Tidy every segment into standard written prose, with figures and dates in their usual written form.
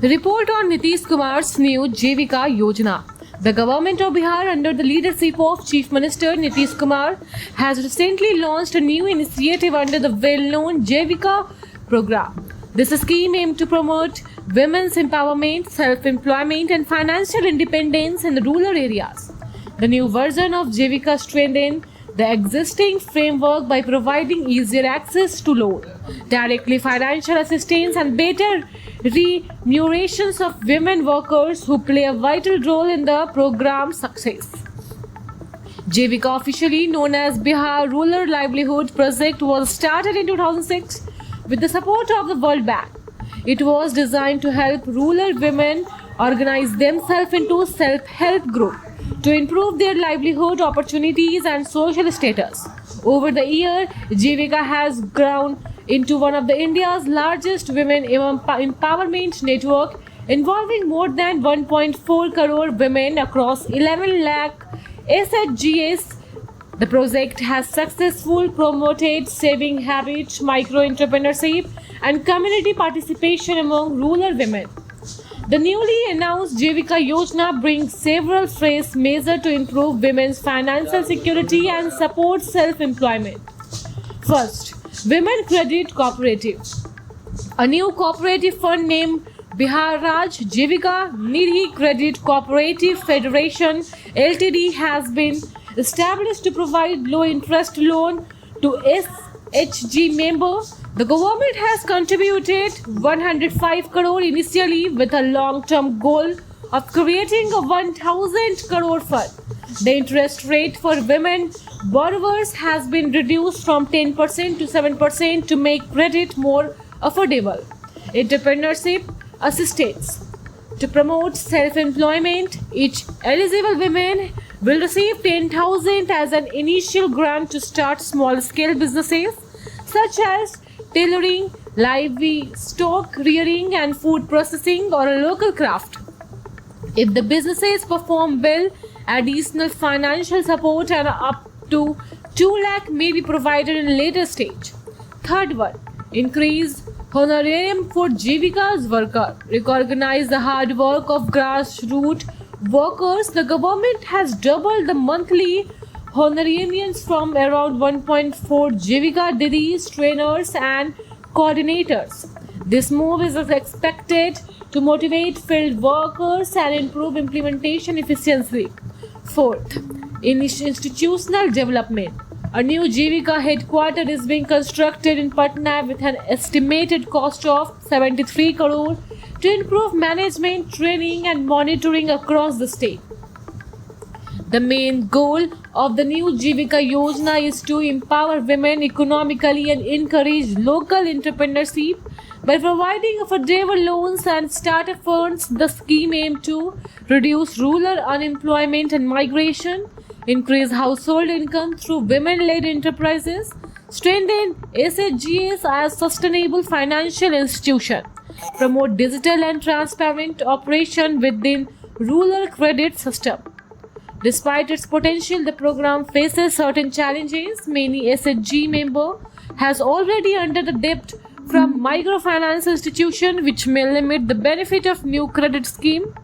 Report on Nitish Kumar's new Jivika Yojana. The government of Bihar, under the leadership of Chief Minister Nitish Kumar, has recently launched a new initiative under the well-known Jivika program. This scheme aims to promote women's empowerment, self-employment, and financial independence in the rural areas. The new version of Jivika strengthens the existing framework by providing easier access to loan, directly financial assistance, and better remunerations of women workers who play a vital role in the program's success. Jivika, officially known as Bihar Rural Livelihood Project, was started in 2006 with the support of the World Bank. It was designed to help rural women organize themselves into self-help groups to improve their livelihood opportunities and social status. Over the year, Jivika has grown into one of the India's largest women empowerment network, involving more than 1.4 crore women across 11 lakh SHGs. The project has successfully promoted saving habits, micro-entrepreneurship, and community participation among rural women. The newly announced Jivika Yojana brings several fresh measures to improve women's financial security and support self-employment. First, Women Credit Cooperative. A new cooperative fund named Bihar Raj Jivika Nidhi Credit Cooperative Federation Ltd has been established to provide low-interest loan to SHG members. The government has contributed 105 crore initially, with a long-term goal of creating a 1000 crore fund. The interest rate for women borrowers has been reduced from 10% to 7% to make credit more affordable. Entrepreneurship assistance. To promote self-employment, each eligible woman will receive 10,000 as an initial grant to start small-scale businesses such as tailoring, livestock rearing, and food processing, or a local craft. If the businesses perform well, additional financial support and up to 2 lakh may be provided in a later stage. Third one, increase honorarium for Jivika's worker. Recognize the hard work of grassroots workers. The government has doubled the monthly honorariums from around 1.4 Jivika Didis, trainers, and coordinators. This move is expected to motivate field workers and improve implementation efficiency. Fourth, institutional development. A new Jivika headquarters is being constructed in Patna with an estimated cost of 73 crore to improve management, training, and monitoring across the state. The main goal of the new Jivika Yojana is to empower women economically and encourage local entrepreneurship by providing affordable loans and startup funds. The scheme aims to reduce rural unemployment and migration, increase household income through women-led enterprises, strengthen SHGs as sustainable financial institution, promote digital and transparent operation within rural credit system. Despite its potential, the program faces certain challenges. Many SHG member has already under the debt from microfinance institution, which may limit the benefit of new credit scheme.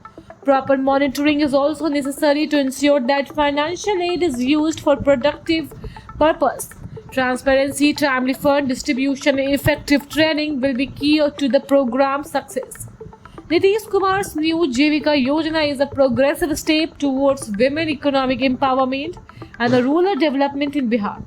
Proper monitoring is also necessary to ensure that financial aid is used for productive purpose. Transparency, timely fund distribution, and effective training will be key to the program's success. Nitish Kumar's new Jivika Yojana is a progressive step towards women economic empowerment and the rural development in Bihar.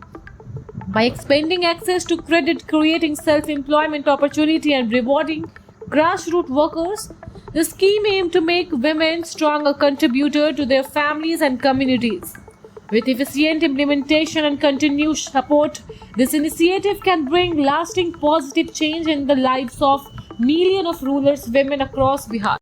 By expanding access to credit, creating self-employment opportunity, and rewarding grassroots workers, the scheme aims to make women stronger contributor to their families and communities. With efficient implementation and continued support, this initiative can bring lasting positive change in the lives of millions of rural women across Bihar.